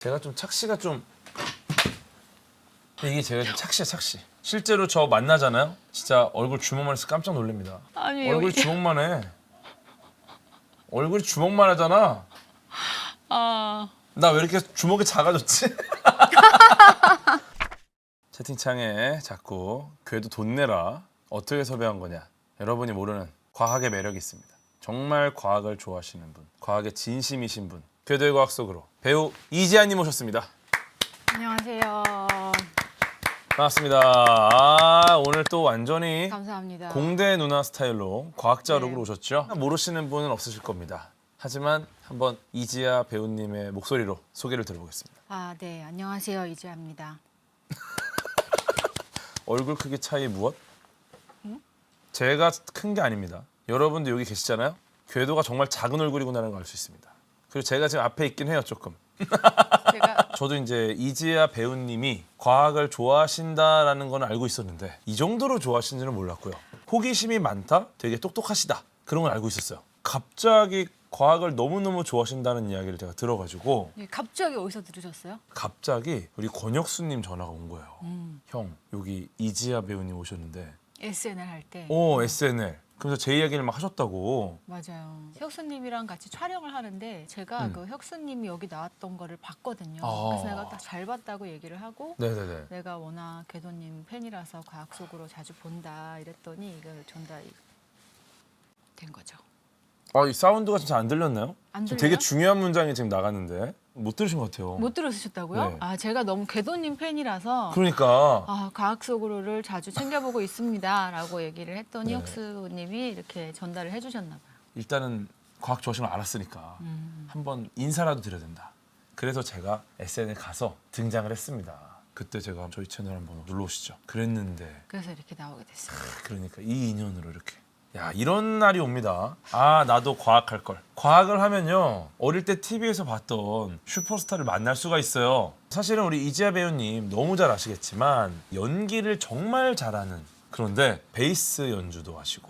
제가 좀 착시가 좀 이게 제가 좀 착시야 착시. 실제로 저 만나잖아요. 진짜 얼굴 주먹만 해서 깜짝 놀랍니다. 아니 얼굴이 주먹만 해. 얼굴이 주먹만 하잖아. 나 왜 이렇게 주먹이 작아졌지? 채팅창에 자꾸 궤도 돈 내라 어떻게 섭외한 거냐. 여러분이 모르는 과학의 매력이 있습니다. 정말 과학을 좋아하시는 분, 과학에 진심이신 분, 궤도의 과학 속으로 배우 이지아님 오셨습니다. 안녕하세요. 반갑습니다. 오늘 또 완전히 감사합니다. 공대 누나 스타일로 과학자 네. 룩으로 오셨죠? 모르시는 분은 없으실 겁니다. 하지만 한번 이지아 배우님의 목소리로 소개를 들어보겠습니다. 네, 안녕하세요. 이지아입니다. 얼굴 크기 차이 무엇? 제가 큰 게 아닙니다. 여러분도 여기 계시잖아요. 궤도가 정말 작은 얼굴이구나라는 걸 알 수 있습니다. 그리고 제가 지금 앞에 있긴 해요, 조금. 제가 저도 이제 이지아 배우님이 과학을 좋아하신다라는 건 알고 있었는데 이 정도로 좋아하시는지는 몰랐고요. 호기심이 많다, 되게 똑똑하시다 그런 걸 알고 있었어요. 갑자기 과학을 너무너무 좋아하신다는 이야기를 제가 들어가지고 갑자기 어디서 들으셨어요? 갑자기 우리 권혁수님 전화가 온 거예요. 형, 여기 이지아 배우님 오셨는데 SNL 할 때. SNL. 그래서 제 이야기를 막 하셨다고. 맞아요. 혁수님이랑 같이 촬영을 하는데 제가 그 혁수님이 여기 나왔던 거를 봤거든요. 그래서 내가 딱 잘 봤다고 얘기를 하고 네네네. 내가 워낙 궤도님 팬이라서 과학 속으로 자주 본다 이랬더니 이걸 전달이 된 거죠. 이 사운드가 진짜 안 들렸나요? 안 지금 들려요? 되게 중요한 문장이 지금 나갔는데 못 들으신 것 같아요. 못 들으셨다고요? 네. 제가 너무 궤도님 팬이라서 그러니까 과학 속으로를 자주 챙겨보고 있습니다라고 얘기를 했더니 네. 혁수님이 이렇게 전달을 해주셨나 봐요. 일단은 과학 좋아하시는 걸 알았으니까 한번 인사라도 드려야 된다. 그래서 제가 SNL 가서 등장을 했습니다. 그때 제가 저희 채널 한번 놀러 오시죠. 그랬는데 그래서 이렇게 나오게 됐어요. 그러니까 이 인연으로 이렇게. 야, 이런 날이 옵니다. 나도 과학할 걸. 과학을 하면요, 어릴 때 TV에서 봤던 슈퍼스타를 만날 수가 있어요. 사실은 우리 이지아 배우님 너무 잘 아시겠지만 연기를 정말 잘하는, 그런데 베이스 연주도 하시고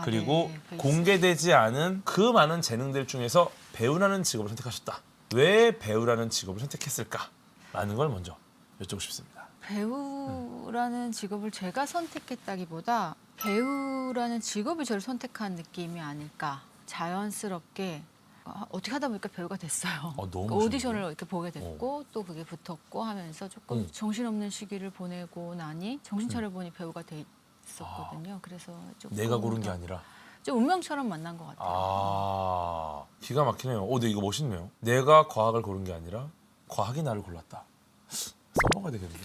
그리고 네, 베이스. 공개되지 않은 그 많은 재능들 중에서 배우라는 직업을 선택하셨다. 왜 배우라는 직업을 선택했을까? 라는 걸 먼저 여쭤보고 싶습니다. 배우라는 직업을 제가 선택했다기보다 배우라는 직업이 저를 선택한 느낌이 아닐까. 자연스럽게 어떻게 하다 보니까 배우가 됐어요. 너무 그 오디션을 이렇게 보게 어. 됐고 또 그게 붙었고 하면서 조금 정신없는 시기를 보내고 나니 정신 차려보니 배우가 돼 있었거든요. 그래서 조금 내가 고른 게 아니라. 좀 운명처럼 만난 것 같아요. 기가 막히네요. 근데 이거 멋있네요. 내가 과학을 고른 게 아니라 과학이 나를 골랐다. 써먹어야 되겠는데.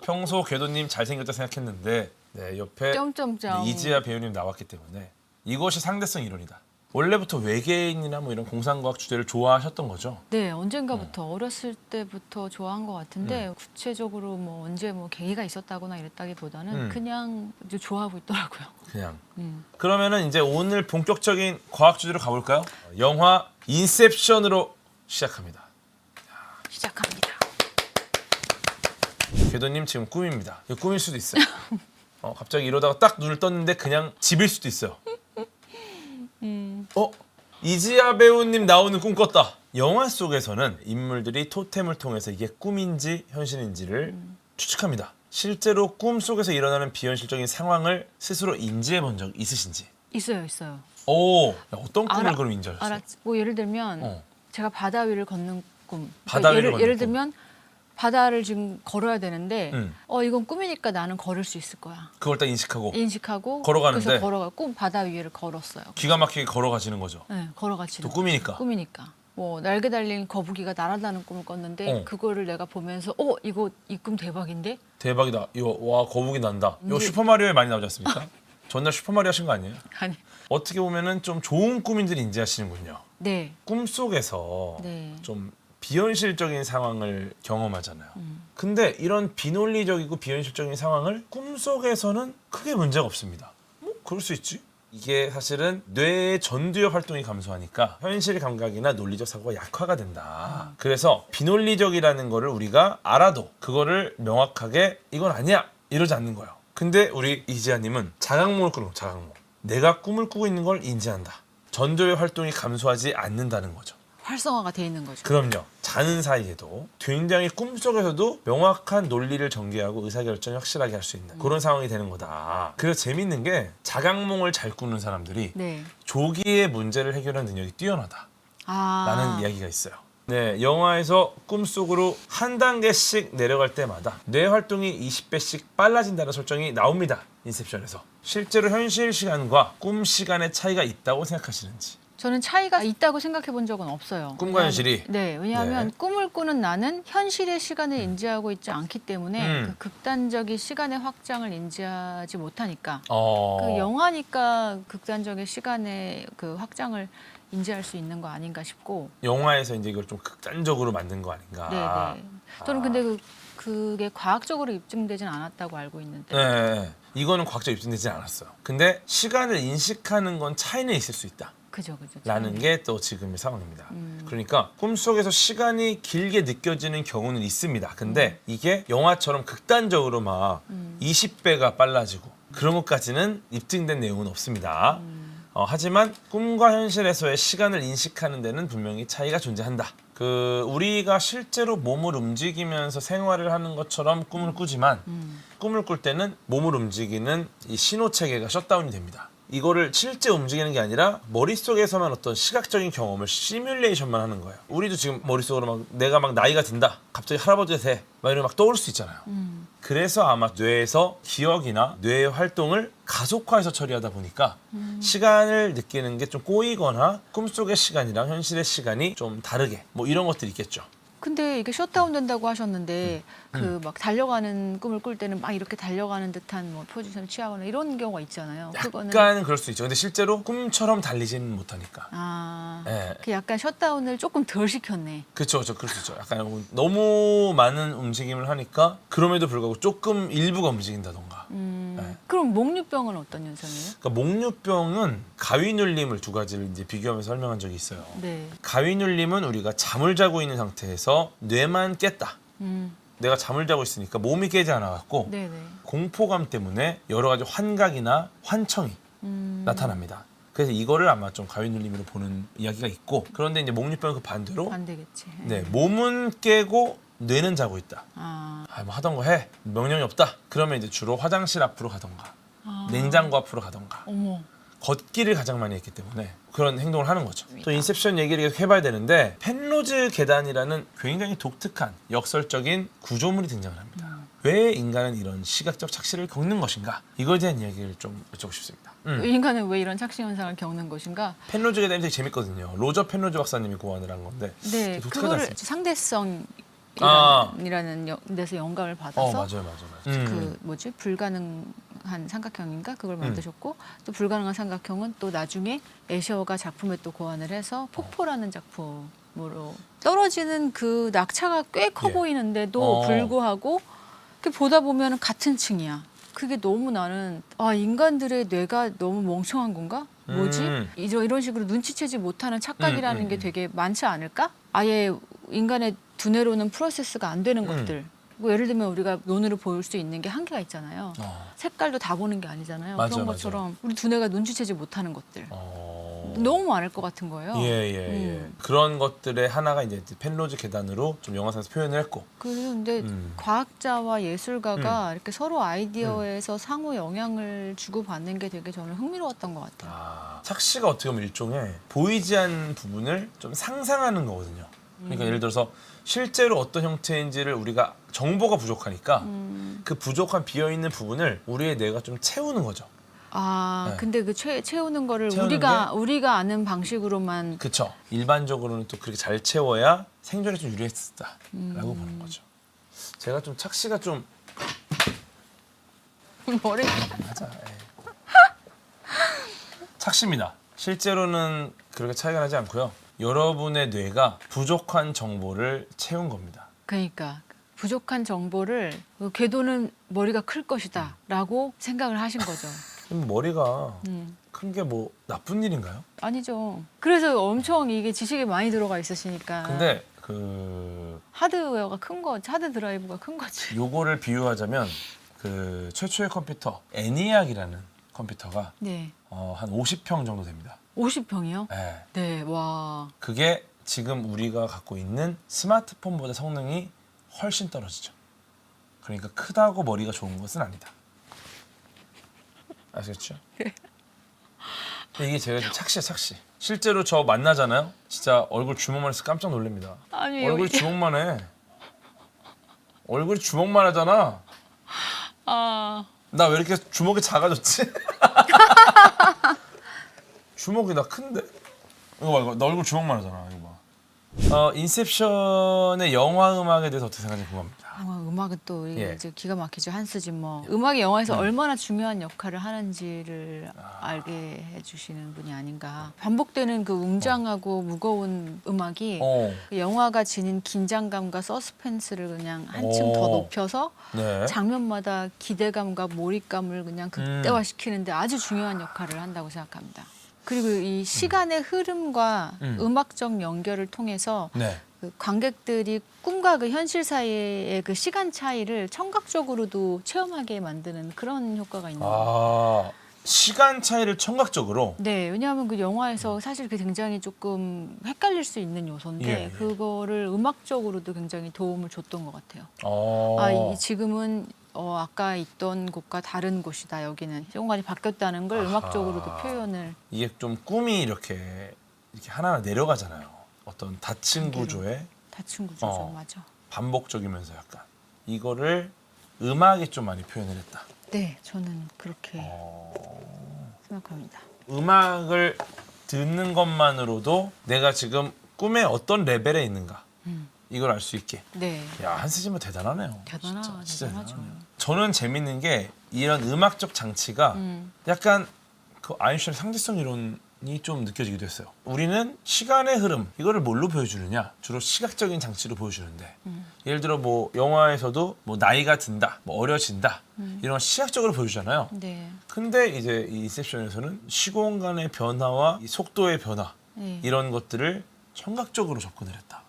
평소 궤도님 잘생겼다 생각했는데 옆에 점점점. 이지아 배우님 나왔기 때문에 이것이 상대성 이론이다. 원래부터 외계인이나 뭐 이런 공상과학 주제를 좋아하셨던 거죠? 네, 언젠가부터 어렸을 때부터 좋아한 것 같은데 구체적으로 뭐 언제 뭐 계기가 있었다거나 이랬다기보다는 그냥 이제 좋아하고 있더라고요. 그냥. 그러면은 이제 오늘 본격적인 과학 주제로 가볼까요? 영화 인셉션으로 시작합니다. 시작합니다. 궤도님 지금 꿈입니다. 이거 꿈일 수도 있어요. 갑자기 이러다가 딱 눈을 떴는데 그냥 집일 수도 있어요. 이지아 배우님 나오는 꿈 꿨다. 영화 속에서는 인물들이 토템을 통해서 이게 꿈인지 현실인지를 추측합니다. 실제로 꿈 속에서 일어나는 비현실적인 상황을 스스로 인지해 본 적 있으신지? 있어요. 어떤 꿈을 그럼 인지하셨어요? 뭐 예를 들면 제가 바다 위를 걷는 꿈. 바다 위를 걷는 예를 꿈. 들면 바다를 지금 걸어야 되는데 음. 이건 꿈이니까 나는 걸을 수 있을 거야. 그걸 딱 인식하고 걸어가는데 걸어가는데? 그래서 걸어가고 바다 위를 걸었어요. 기가 막히게 걸어가시는 거죠. 네, 걸어가지는 또 꿈이니까. 꿈이니까. 뭐 날개 달린 거북이가 날아다니는 꿈을 꿨는데 그거를 내가 보면서 이거 이 꿈 대박인데? 대박이다. 이거 와 거북이 난다. 이거 네. 슈퍼마리오에 많이 나오지 않습니까? 전날 슈퍼마리오 하신 거 아니에요? 아니. 어떻게 보면은 좀 좋은 꿈인지를 인지하시는군요. 네. 꿈 속에서 네. 좀 비현실적인 상황을 경험하잖아요. 근데 이런 비논리적이고 비현실적인 상황을 꿈 속에서는 크게 문제가 없습니다. 뭐 그럴 수 있지. 이게 사실은 뇌의 전두엽 활동이 감소하니까 현실 감각이나 논리적 사고가 약화가 된다. 그래서 비논리적이라는 거를 우리가 알아도 그거를 명확하게 이건 아니야 이러지 않는 거예요. 근데 우리 이지아님은 자각몽을 꾸는 거예요. 자각몽. 내가 꿈을 꾸고 있는 걸 인지한다. 전두엽 활동이 감소하지 않는다는 거죠. 활성화가 돼 있는 거죠. 그럼요. 자는 사이에도 굉장히 꿈속에서도 명확한 논리를 전개하고 의사결정을 확실하게 할 수 있는 그런 상황이 되는 거다. 그래서 재밌는 게 자각몽을 잘 꾸는 사람들이 네. 조기에 문제를 해결하는 능력이 뛰어나다. 아. 라는 이야기가 있어요. 네, 영화에서 꿈속으로 한 단계씩 내려갈 때마다 뇌 활동이 20배씩 빨라진다는 설정이 나옵니다. 인셉션에서. 실제로 현실 시간과 꿈 시간의 차이가 있다고 생각하시는지. 저는 차이가 있다고 생각해 본 적은 없어요. 꿈과 현실이? 네, 왜냐하면 네. 꿈을 꾸는 나는 현실의 시간을 인지하고 있지 않기 때문에 그 극단적인 시간의 확장을 인지하지 못하니까 그 영화니까 극단적인 시간의 그 확장을 인지할 수 있는 거 아닌가 싶고. 영화에서 이제 이걸 좀 극단적으로 만든 거 아닌가. 네, 네. 저는 근데 그게 과학적으로 입증되진 않았다고 알고 있는데. 네, 이거는 과학적으로 입증되지 않았어요. 근데 시간을 인식하는 건 차이는 있을 수 있다. 그죠. 라는 게 또 지금의 상황입니다. 그러니까 꿈속에서 시간이 길게 느껴지는 경우는 있습니다. 근데 이게 영화처럼 극단적으로 막 20배가 빨라지고 그런 것까지는 입증된 내용은 없습니다. 하지만 꿈과 현실에서의 시간을 인식하는 데는 분명히 차이가 존재한다. 우리가 실제로 몸을 움직이면서 생활을 하는 것처럼 꿈을 꾸지만 꿈을 꿀 때는 몸을 움직이는 이 신호 체계가 셧다운이 됩니다. 이거를 실제 움직이는 게 아니라 머릿속에서만 어떤 시각적인 경험을 시뮬레이션만 하는 거예요. 우리도 지금 머릿속으로 막 내가 막 나이가 든다. 갑자기 할아버지가 돼. 막 이러면 막 떠오를 수 있잖아요. 그래서 아마 뇌에서 기억이나 뇌의 활동을 가속화해서 처리하다 보니까 시간을 느끼는 게 좀 꼬이거나 꿈속의 시간이랑 현실의 시간이 좀 다르게 뭐 이런 것들이 있겠죠. 근데 이게 셧다운 된다고 하셨는데 그 막 달려가는 꿈을 꿀 때는 막 이렇게 달려가는 듯한 뭐 포지션을 취하거나 이런 경우가 있잖아요. 그거는 약간은 그럴 수 있죠. 근데 실제로 꿈처럼 달리지는 못하니까. 그 약간 셧다운을 조금 덜 시켰네. 그렇죠. 그럴 수 있죠. 약간 너무 많은 움직임을 하니까 그럼에도 불구하고 조금 일부가 움직인다던가. 그럼 목류병은 어떤 현상이에요? 그러니까 목류병은 가위눌림을 두 가지를 이제 비교하면서 설명한 적이 있어요. 네. 가위눌림은 우리가 잠을 자고 있는 상태에서 뇌만 깼다. 내가 잠을 자고 있으니까 몸이 깨지 않아갖고 네네. 공포감 때문에 여러 가지 환각이나 환청이 나타납니다. 그래서 이거를 아마 좀 가위눌림으로 보는 이야기가 있고, 그런데 이제 목류병은 그 반대로 안 되겠지. 네, 몸은 깨고 뇌는 자고 있다. 뭐 하던 거 해. 명령이 없다. 그러면 이제 주로 화장실 앞으로 가던가 냉장고 앞으로 가던가 어머. 걷기를 가장 많이 했기 때문에 그런 행동을 하는 거죠. 또 인셉션 얘기를 계속 해봐야 되는데 펜로즈 계단이라는 굉장히 독특한 역설적인 구조물이 등장을 합니다. 왜 인간은 이런 시각적 착시를 겪는 것인가? 이거에 대한 이야기를 좀 여쭤보고 싶습니다. 인간은 왜 이런 착시 현상을 겪는 것인가? 펜로즈 계단이 되게 재밌거든요. 로저 펜로즈 박사님이 고안을 한 건데 네, 독특하지 그거를 않습니까? 상대성이라는 데서 영감을 받아서 맞아요. 그 뭐지 불가능한 삼각형인가 그걸 만드셨고 또 불가능한 삼각형은 또 나중에 애셔가 작품에 또 고안을 해서 폭포라는 작품으로 떨어지는 그 낙차가 꽤 커 예. 보이는데도 불구하고 이렇게 보다 보면 같은 층이야. 그게 너무 나는 인간들의 뇌가 너무 멍청한 건가? 뭐지? 이런 식으로 눈치채지 못하는 착각이라는 게 되게 많지 않을까? 아예 인간의 두뇌로는 프로세스가 안 되는 것들. 뭐 예를 들면 우리가 눈으로 볼 수 있는 게 한계가 있잖아요. 색깔도 다 보는 게 아니잖아요. 맞아, 그런 것처럼 우리 두뇌가 눈치채지 못하는 것들. 너무 많을 것 같은 거예요. 예. 그런 것들의 하나가 이제 펜로즈 계단으로 좀 영화상에서 표현을 했고. 그런데 과학자와 예술가가 이렇게 서로 아이디어에서 상호 영향을 주고받는 게 되게 저는 흥미로웠던 것 같아요. 착시가 어떻게 보면 일종의 보이지 않는 부분을 좀 상상하는 거거든요. 그러니까 예를 들어서 실제로 어떤 형태인지를 우리가 정보가 부족하니까 그 부족한 비어있는 부분을 우리의 뇌가 좀 채우는 거죠. 네. 근데 그 채우는 거를 채우는 우리가 아는 방식으로만. 그렇죠. 일반적으로는 또 그렇게 잘 채워야 생존에 좀 유리했었다라고 보는 거죠. 제가 좀 착시가 좀 머리. 맞아. 착시입니다. 실제로는 그렇게 차이가 나지 않고요. 여러분의 뇌가 부족한 정보를 채운 겁니다. 그러니까 부족한 정보를 궤도는 머리가 클 것이다라고 생각을 하신 거죠. 머리가 큰 게 뭐 나쁜 일인가요? 아니죠. 그래서 엄청 이게 지식이 많이 들어가 있으시니까. 근데 하드웨어가 큰 거지, 하드 드라이브가 큰 거지. 요거를 비유하자면 최초의 컴퓨터 애니악이라는 컴퓨터가 네. 한 50평 정도 됩니다. 50평이요? 네. 네, 와. 그게 지금 우리가 갖고 있는 스마트폰보다 성능이 훨씬 떨어지죠. 그러니까 크다고 머리가 좋은 것은 아니다. 아시겠죠? 근데 이게 제가 좀 착시야. 실제로 저 만나잖아요. 진짜 얼굴 주먹만 해서 깜짝 놀랍니다. 아니, 얼굴이 주먹만 해. 얼굴이 주먹만 하잖아. 나 왜 이렇게 주먹이 작아졌지? 주먹이 나 큰데? 이거 봐, 나 얼굴 주먹만 하잖아. 이거 봐. 인셉션의 영화 음악에 대해서 어떻게 생각하는지 궁금합니다. 음악은 또 예. 이제 기가 막히죠. 한스 짐머. 음악이 영화에서 얼마나 중요한 역할을 하는지를 알게 해주시는 분이 아닌가. 반복되는 그 웅장하고 무거운 음악이 그 영화가 지닌 긴장감과 서스펜스를 그냥 한층 더 높여서 네. 장면마다 기대감과 몰입감을 그냥 극대화시키는데 아주 중요한 역할을 한다고 생각합니다. 그리고 이 시간의 흐름과 음악적 연결을 통해서 네. 그 관객들이 꿈과 그 현실 사이의 그 시간 차이를 청각적으로도 체험하게 만드는 그런 효과가 있는 거예요. 시간 차이를 청각적으로. 네, 왜냐하면 그 영화에서 사실 그 굉장히 조금 헷갈릴 수 있는 요소인데 예. 그거를 음악적으로도 굉장히 도움을 줬던 것 같아요. 지금은 아까 있던 곳과 다른 곳이다. 여기는 공간이 바뀌었다는 걸 음악적으로도 표현을. 이게 좀 꿈이 이렇게 하나하나 내려가잖아요. 어떤 닫힌 구조에 닫힌 구조죠, 맞아. 반복적이면서 약간 이거를 음악에 좀 많이 표현을 했다. 네, 저는 그렇게 생각합니다. 음악을 듣는 것만으로도 내가 지금 꿈의 어떤 레벨에 있는가 이걸 알 수 있게. 네, 야, 한스 짐머 대단하네요. 대단하죠. 대단하네요. 저는 재밌는 게 이런 음악적 장치가 약간 그 아인슈타인의 상대성 이론이 좀 느껴지기도 했어요. 우리는 시간의 흐름 이거를 뭘로 보여주느냐? 주로 시각적인 장치로 보여주는데 예를 들어 뭐 영화에서도 뭐 나이가 든다, 뭐 어려진다 이런 시각적으로 보여주잖아요. 네, 근데 이제 이 인셉션에서는 시공간의 변화와 이 속도의 변화 네. 이런 것들을 청각적으로 접근을 했다.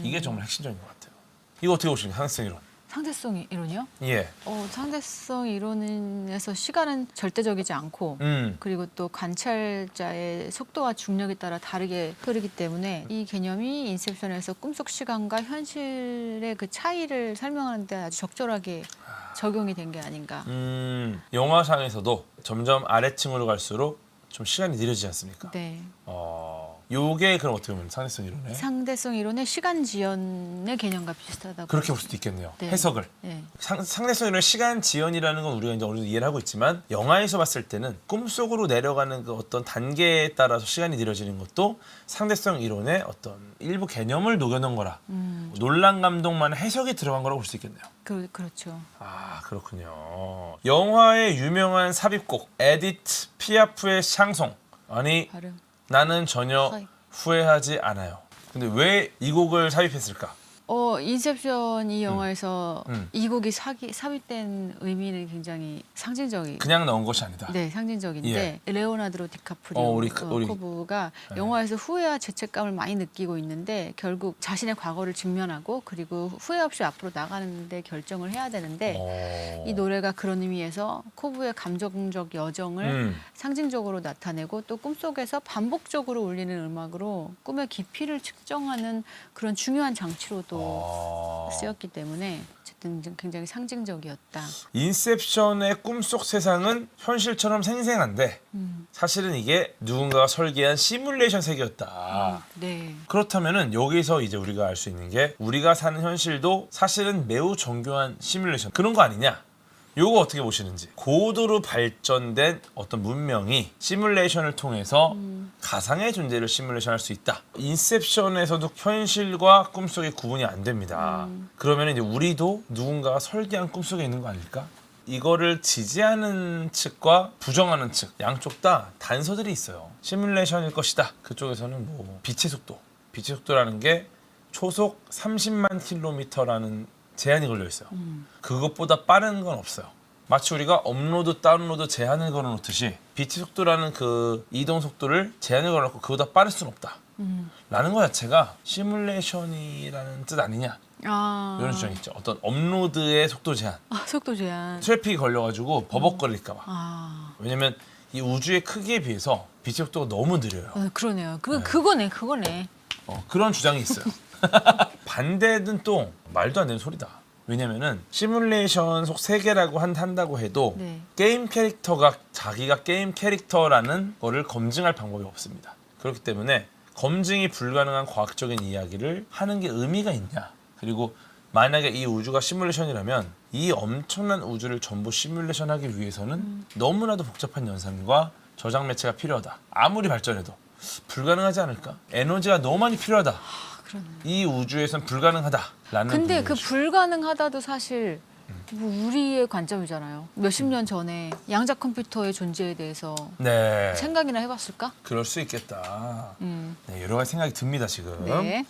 이게 정말 핵심적인 것 같아요. 이거 어떻게 보십니까? 상대성 이론. 상대성 이론이요? 예. 상대성 이론에서 시간은 절대적이지 않고 그리고 또 관찰자의 속도와 중력에 따라 다르게 흐르기 때문에 이 개념이 인셉션에서 꿈속 시간과 현실의 그 차이를 설명하는 데 아주 적절하게 적용이 된 게 아닌가. 영화상에서도 점점 아래층으로 갈수록 좀 시간이 느려지지 않습니까? 네. 요게 그럼 어떻게 보면 상대성 이론에 상대성 이론의 시간 지연의 개념과 비슷하다고. 그렇게 볼 수도 있겠네요. 네. 해석을. 네. 상대성 이론의 시간 지연이라는 건 우리가 이제 어느 정도 이해를 하고 있지만 영화에서 봤을 때는 꿈속으로 내려가는 그 어떤 단계에 따라서 시간이 느려지는 것도 상대성 이론의 어떤 일부 개념을 녹여놓은 거라. 논란 감독만의 해석이 들어간 거라고 볼 수 있겠네요. 그렇죠. 그렇군요. 영화의 유명한 삽입곡 에디트 피아프의 샹송. 아니 발음. 나는 전혀 삽입. 후회하지 않아요. 근데 왜 이 곡을 삽입했을까? 인셉션 이 영화에서 이 곡이 삽입된 의미는 굉장히 상징적이. 그냥 넣은 것이 아니다. 네, 상징적인데 레오나르도 디카프리오 우리 코브가 영화에서 후회와 죄책감을 많이 느끼고 있는데 결국 자신의 과거를 직면하고 그리고 후회 없이 앞으로 나가는데 결정을 해야 되는데 이 노래가 그런 의미에서 코브의 감정적 여정을 상징적으로 나타내고 또 꿈속에서 반복적으로 울리는 음악으로 꿈의 깊이를 측정하는 그런 중요한 장치로도 쓰였기 때문에 어쨌든 굉장히 상징적이었다. 인셉션의 꿈속 세상은 현실처럼 생생한데 사실은 이게 누군가가 설계한 시뮬레이션 세계였다. 네. 그렇다면은 여기서 이제 우리가 알 수 있는 게 우리가 사는 현실도 사실은 매우 정교한 시뮬레이션 그런 거 아니냐? 요거 어떻게 보시는지. 고도로 발전된 어떤 문명이 시뮬레이션을 통해서 가상의 존재를 시뮬레이션할 수 있다. 인셉션에서도 현실과 꿈속의 구분이 안 됩니다. 그러면 이제 우리도 누군가가 설계한 꿈속에 있는 거 아닐까? 이거를 지지하는 측과 부정하는 측 양쪽 다 단서들이 있어요. 시뮬레이션일 것이다. 그쪽에서는 뭐 빛의 속도라는 게 초속 30만 킬로미터라는 제한이 걸려 있어요. 그것보다 빠른 건 없어요. 마치 우리가 업로드, 다운로드 제한을 걸어놓듯이 빛의 속도라는 그 이동 속도를 제한을 걸어놓고 그보다 빠를 수는 없다. 라는 것 자체가 시뮬레이션이라는 뜻 아니냐. 이런 주장이 있죠. 어떤 업로드의 속도 제한. 속도 제한. 트래픽이 걸려가지고 버벅거릴까 봐. 왜냐면 이 우주의 크기에 비해서 빛의 속도가 너무 느려요. 그러네요. 그거네. 그런 주장이 있어요. 반대는 또 말도 안 되는 소리다. 왜냐면은 시뮬레이션 속 세계라고 한다고 해도 네. 게임 캐릭터가 자기가 게임 캐릭터라는 거를 검증할 방법이 없습니다. 그렇기 때문에 검증이 불가능한 과학적인 이야기를 하는 게 의미가 있냐. 그리고 만약에 이 우주가 시뮬레이션이라면 이 엄청난 우주를 전부 시뮬레이션하기 위해서는 너무나도 복잡한 연산과 저장 매체가 필요하다. 아무리 발전해도 불가능하지 않을까? 에너지가 너무 많이 필요하다. 그러네. 이 우주에선 불가능하다라는 근데 그 부분이죠. 불가능하다도 사실 뭐 우리의 관점이잖아요. 몇십 년 전에 양자 컴퓨터의 존재에 대해서 네, 생각이나 해봤을까? 그럴 수 있겠다. 네, 여러 가지 생각이 듭니다 지금. 네.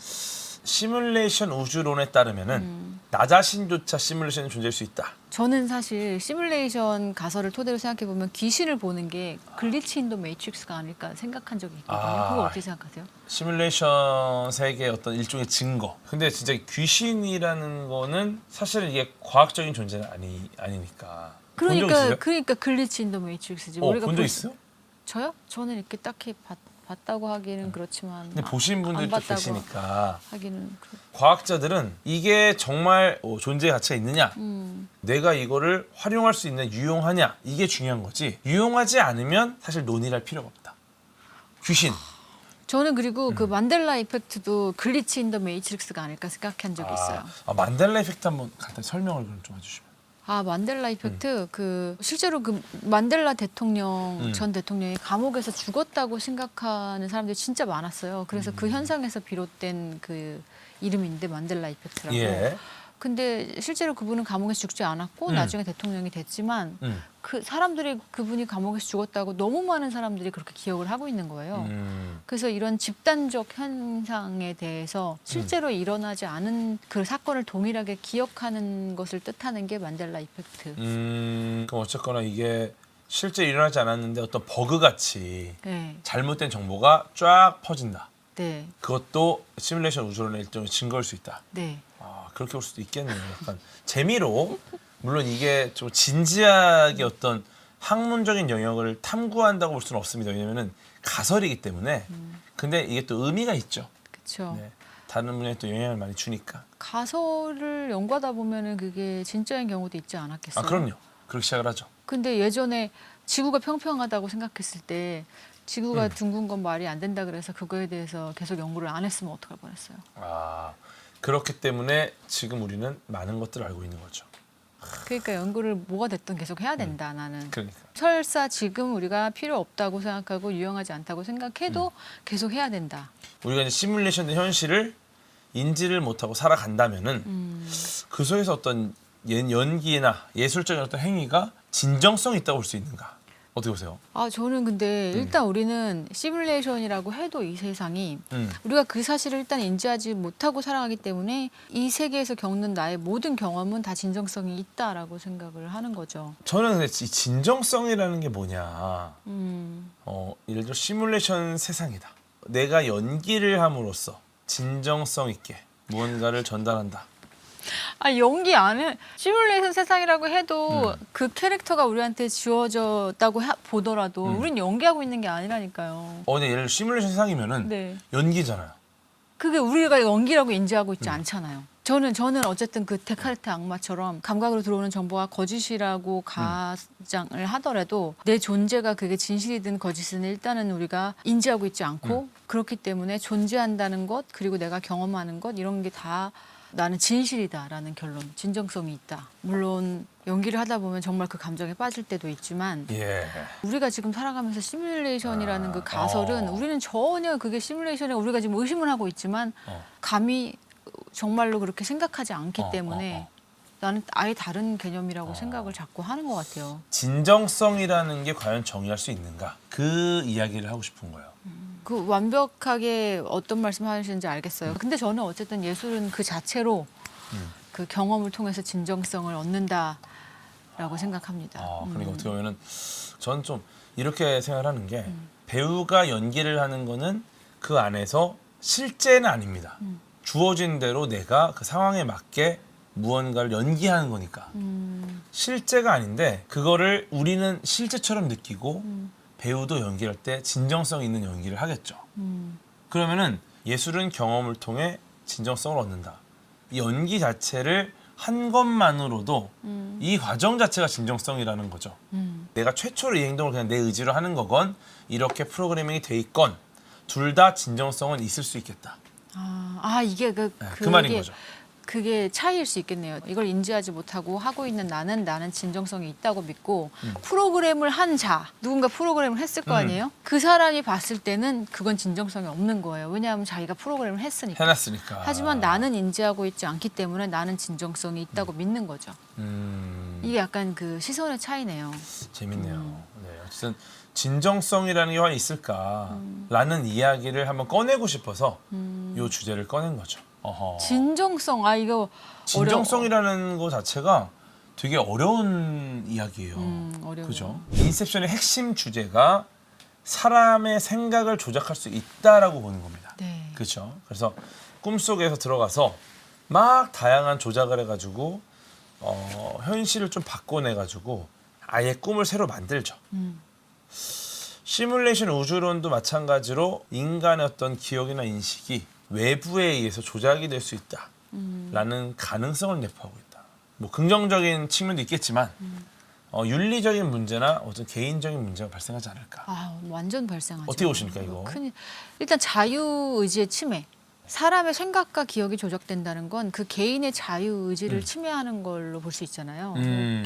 시뮬레이션 우주론에 따르면은 나 자신조차 시뮬레이션이 존재할 수 있다. 저는 사실 시뮬레이션 가설을 토대로 생각해보면 귀신을 보는 게 글리치 인 더 매트릭스가 아닐까 생각한 적이 있거든요. 아. 그거 어떻게 생각하세요? 시뮬레이션 세계의 어떤 일종의 증거. 근데 진짜 귀신이라는 거는 사실은 이게 과학적인 존재는 아니니까. 본적 있으세요? 그러니까 글리치 인 더 매트릭스지. 우리가 본적 볼 있어요? 저요? 저는 이렇게 딱히 봤다고 하기는 그렇지만 근데 보신 분들도 안 봤다고 계시니까. 하기는 과학자들은 이게 정말 존재의 가치가 있느냐, 음. 내가 이거를 활용할 수 있는 유용하냐, 이게 중요한 거지. 유용하지 않으면 사실 논의를 할 필요가 없다. 귀신. 저는 그리고 그 만델라 이펙트도 글리치 인 더 매트릭스가 아닐까 생각한 적이 있어요. 만델라 이펙트 한번 간단히 설명을 그럼 좀 해주시면. 만델라 이펙트 그 실제로 그 만델라 대통령 전 대통령이 감옥에서 죽었다고 생각하는 사람들이 진짜 많았어요. 그래서 그 현상에서 비롯된 그 이름인데 만델라 이펙트라고. 예. 근데 실제로 그분은 감옥에서 죽지 않았고 나중에 대통령이 됐지만 그 사람들이 그분이 감옥에서 죽었다고 너무 많은 사람들이 그렇게 기억을 하고 있는 거예요. 그래서 이런 집단적 현상에 대해서 실제로 일어나지 않은 그 사건을 동일하게 기억하는 것을 뜻하는 게 만델라 이펙트. 그럼 어쨌거나 이게 실제 일어나지 않았는데 어떤 버그 같이 네, 잘못된 정보가 쫙 퍼진다. 네, 그것도 시뮬레이션 우주론의 일종의 증거일 수 있다. 네. 그렇게 볼 수도 있겠네요. 약간 재미로 물론 이게 좀 진지하게 어떤 학문적인 영역을 탐구한다고 볼 수는 없습니다. 왜냐면은 가설이기 때문에. 근데 이게 또 의미가 있죠. 그렇죠. 네. 다른 분야에 또 영향을 많이 주니까. 가설을 연구하다 보면은 그게 진짜인 경우도 있지 않았겠어요? 그럼요. 그렇게 시작을 하죠. 근데 예전에 지구가 평평하다고 생각했을 때 지구가 둥근 건 말이 안 된다 그래서 그거에 대해서 계속 연구를 안 했으면 어떡할 뻔했어요. 그렇기 때문에 지금 우리는 많은 것들을 알고 있는 거죠. 그러니까 연구를 뭐가 됐든 계속 해야 된다 나는. 그러니까. 설사 지금 우리가 필요 없다고 생각하고 유용하지 않다고 생각해도 계속 해야 된다. 우리가 이제 시뮬레이션의 현실을 인지를 못하고 살아간다면은 그 속에서 어떤 연기나 예술적인 어떤 행위가 진정성이 있다고 볼 수 있는가? 어떻게 보세요? 저는 근데 일단 우리는 시뮬레이션이라고 해도 이 세상이 음. 우리가 그 사실을 일단 인지하지 못하고 살아가기 때문에 이 세계에서 겪는 나의 모든 경험은 다 진정성이 있다라고 생각을 하는 거죠. 저는 근데 이 진정성이라는 게 뭐냐? 음. 예를 들어 시뮬레이션 세상이다. 내가 연기를 함으로써 진정성 있게 무언가를 전달한다. 연기 안 해. 시뮬레이션 세상이라고 해도 그 캐릭터가 우리한테 주어졌다고 보더라도 우린 연기하고 있는 게 아니라니까요. 근데 예를 들어 시뮬레이션 세상이면은 네. 연기잖아요. 그게 우리가 연기라고 인지하고 있지 않잖아요. 저는 어쨌든 그 데카르트 악마처럼 감각으로 들어오는 정보가 거짓이라고 가정을 하더라도 내 존재가 그게 진실이든 거짓이든 일단은 우리가 인지하고 있지 않고 그렇기 때문에 존재한다는 것 그리고 내가 경험하는 것 이런 게 다 나는 진실이다라는 결론, 진정성이 있다. 물론 연기를 하다 보면 정말 그 감정에 빠질 때도 있지만 예. 우리가 지금 살아가면서 시뮬레이션이라는 그 가설은 우리는 전혀 그게 시뮬레이션에 우리가 지금 의심을 하고 있지만 감히 정말로 그렇게 생각하지 않기 때문에 나는 아예 다른 개념이라고 생각을 자꾸 하는 것 같아요. 진정성이라는 게 과연 정의할 수 있는가? 그 이야기를 하고 싶은 거예요. 그 완벽하게 어떤 말씀하시는지 알겠어요. 근데 저는 어쨌든 예술은 그 자체로 그 경험을 통해서 진정성을 얻는다라고 생각합니다. 그러니까 어떻게 보면은 저는 좀 이렇게 생각을 하는 게 배우가 연기를 하는 거는 그 안에서 실제는 아닙니다. 주어진 대로 내가 그 상황에 맞게 무언가를 연기하는 거니까 실제가 아닌데 그거를 우리는 실제처럼 느끼고 배우도 연기할 때 진정성 있는 연기를 하겠죠. 그러면은 예술은 경험을 통해 진정성을 얻는다. 이 연기 자체를 한 것만으로도 이 과정 자체가 진정성이라는 거죠. 내가 최초로 이 행동을 그냥 내 의지로 하는 거건 이렇게 프로그래밍이 돼 있건 둘 다 진정성은 있을 수 있겠다. 이게 그 말인 거죠. 그게 차이일 수 있겠네요. 이걸 인지하지 못하고 하고 있는 나는 진정성이 있다고 믿고 프로그램을 한 누군가 프로그램을 했을 거 아니에요? 그 사람이 봤을 때는 그건 진정성이 없는 거예요. 왜냐하면 자기가 프로그램을 했으니까. 해놨으니까. 하지만 나는 인지하고 있지 않기 때문에 나는 진정성이 있다고 믿는 거죠. 이게 약간 그 시선의 차이네요. 재밌네요. 네, 어쨌든 진정성이라는 게 과연 있을까라는 이야기를 한번 꺼내고 싶어서 이 주제를 꺼낸 거죠. 어허. 진정성, 이거 진정성이라는 거 자체가 되게 어려운 이야기예요. 어려워요. 그죠? 인셉션의 핵심 주제가 사람의 생각을 조작할 수 있다라고 보는 겁니다. 네. 그렇죠? 그래서 꿈속에서 들어가서 막 다양한 조작을 해가지고 현실을 좀 바꿔내가지고 아예 꿈을 새로 만들죠. 시뮬레이션 우주론도 마찬가지로 인간의 어떤 기억이나 인식이 외부에 의해서 조작이 될 수 있다라는 가능성을 내포하고 있다. 뭐 긍정적인 측면도 있겠지만 윤리적인 문제나 어떤 개인적인 문제가 발생하지 않을까. 완전 발생하죠. 어떻게 보십니까 이거? 일단 자유의지의 침해. 사람의 생각과 기억이 조작된다는 건 그 개인의 자유의지를 침해하는 걸로 볼 수 있잖아요.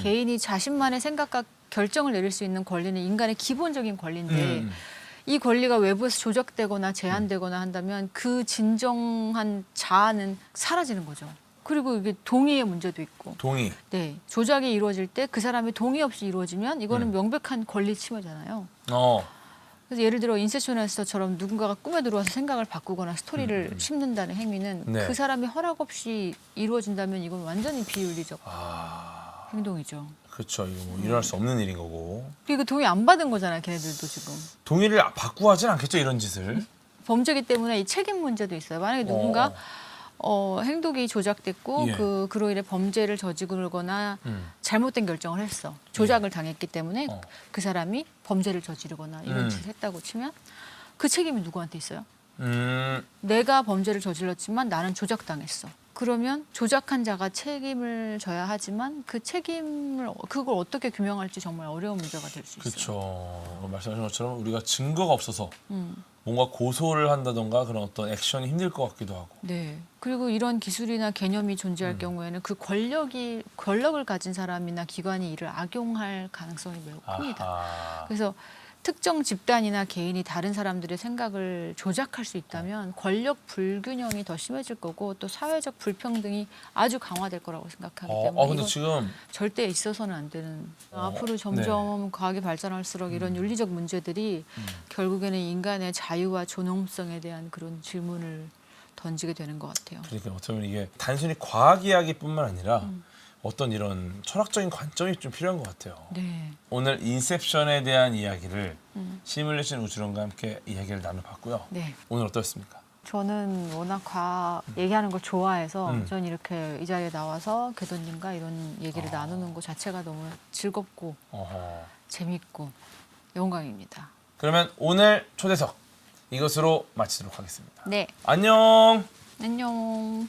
개인이 자신만의 생각과 결정을 내릴 수 있는 권리는 인간의 기본적인 권리인데 이 권리가 외부에서 조작되거나 제한되거나 한다면 그 진정한 자아는 사라지는 거죠. 그리고 이게 동의의 문제도 있고. 동의. 네, 조작이 이루어질 때 그 사람의 동의 없이 이루어지면 이거는 명백한 권리 침해잖아요. 그래서 예를 들어 인셉션에서처럼 누군가가 꿈에 들어와서 생각을 바꾸거나 스토리를 심는다는 행위는 네. 그 사람의 허락 없이 이루어진다면 이건 완전히 비윤리적 행동이죠. 그렇죠. 이거 뭐 일어날 수 없는 일인 거고. 그리고 동의 안 받은 거잖아요, 걔네들도 지금. 동의를 바꾸고 하진 않겠죠, 이런 짓을. 범죄이기 때문에 이 책임 문제도 있어요. 만약에 누군가 행동이 조작됐고 예. 그로 인해 범죄를 저지르거나 잘못된 결정을 했어. 조작을 당했기 때문에 그 사람이 범죄를 저지르거나 이런 짓을 했다고 치면 그 책임이 누구한테 있어요? 내가 범죄를 저질렀지만 나는 조작당했어. 그러면 조작한 자가 책임을 져야 하지만 그 책임을 그걸 어떻게 규명할지 정말 어려운 문제가 될 수 있어요. 그렇죠. 말씀하신 것처럼 우리가 증거가 없어서 뭔가 고소를 한다던가 그런 어떤 액션이 힘들 것 같기도 하고. 네. 그리고 이런 기술이나 개념이 존재할 경우에는 그 권력을 가진 사람이나 기관이 이를 악용할 가능성이 매우 큽니다. 그래서 특정 집단이나 개인이 다른 사람들의 생각을 조작할 수 있다면 권력 불균형이 더 심해질 거고 또 사회적 불평등이 아주 강화될 거라고 생각하기 때문에 근데 이건 지금 절대 있어서는 안 되는 앞으로 점점 과학이 발전할수록 이런 윤리적 문제들이 결국에는 인간의 자유와 존엄성에 대한 그런 질문을 던지게 되는 것 같아요. 그러니까 어떻게 보면 이게 단순히 과학 이야기뿐만 아니라 어떤 이런 철학적인 관점이 좀 필요한 것 같아요. 네. 오늘 인셉션에 대한 이야기를 시뮬레이션 우주론과 함께 이야기를 나눠봤고요. 네. 오늘 어떠셨습니까? 저는 워낙 과학 얘기하는 걸 좋아해서 전 이렇게 이 자리에 나와서 궤도님과 이런 얘기를 나누는 것 자체가 너무 즐겁고 재밌고 영광입니다. 그러면 오늘 초대석 이것으로 마치도록 하겠습니다. 네. 안녕. 안녕.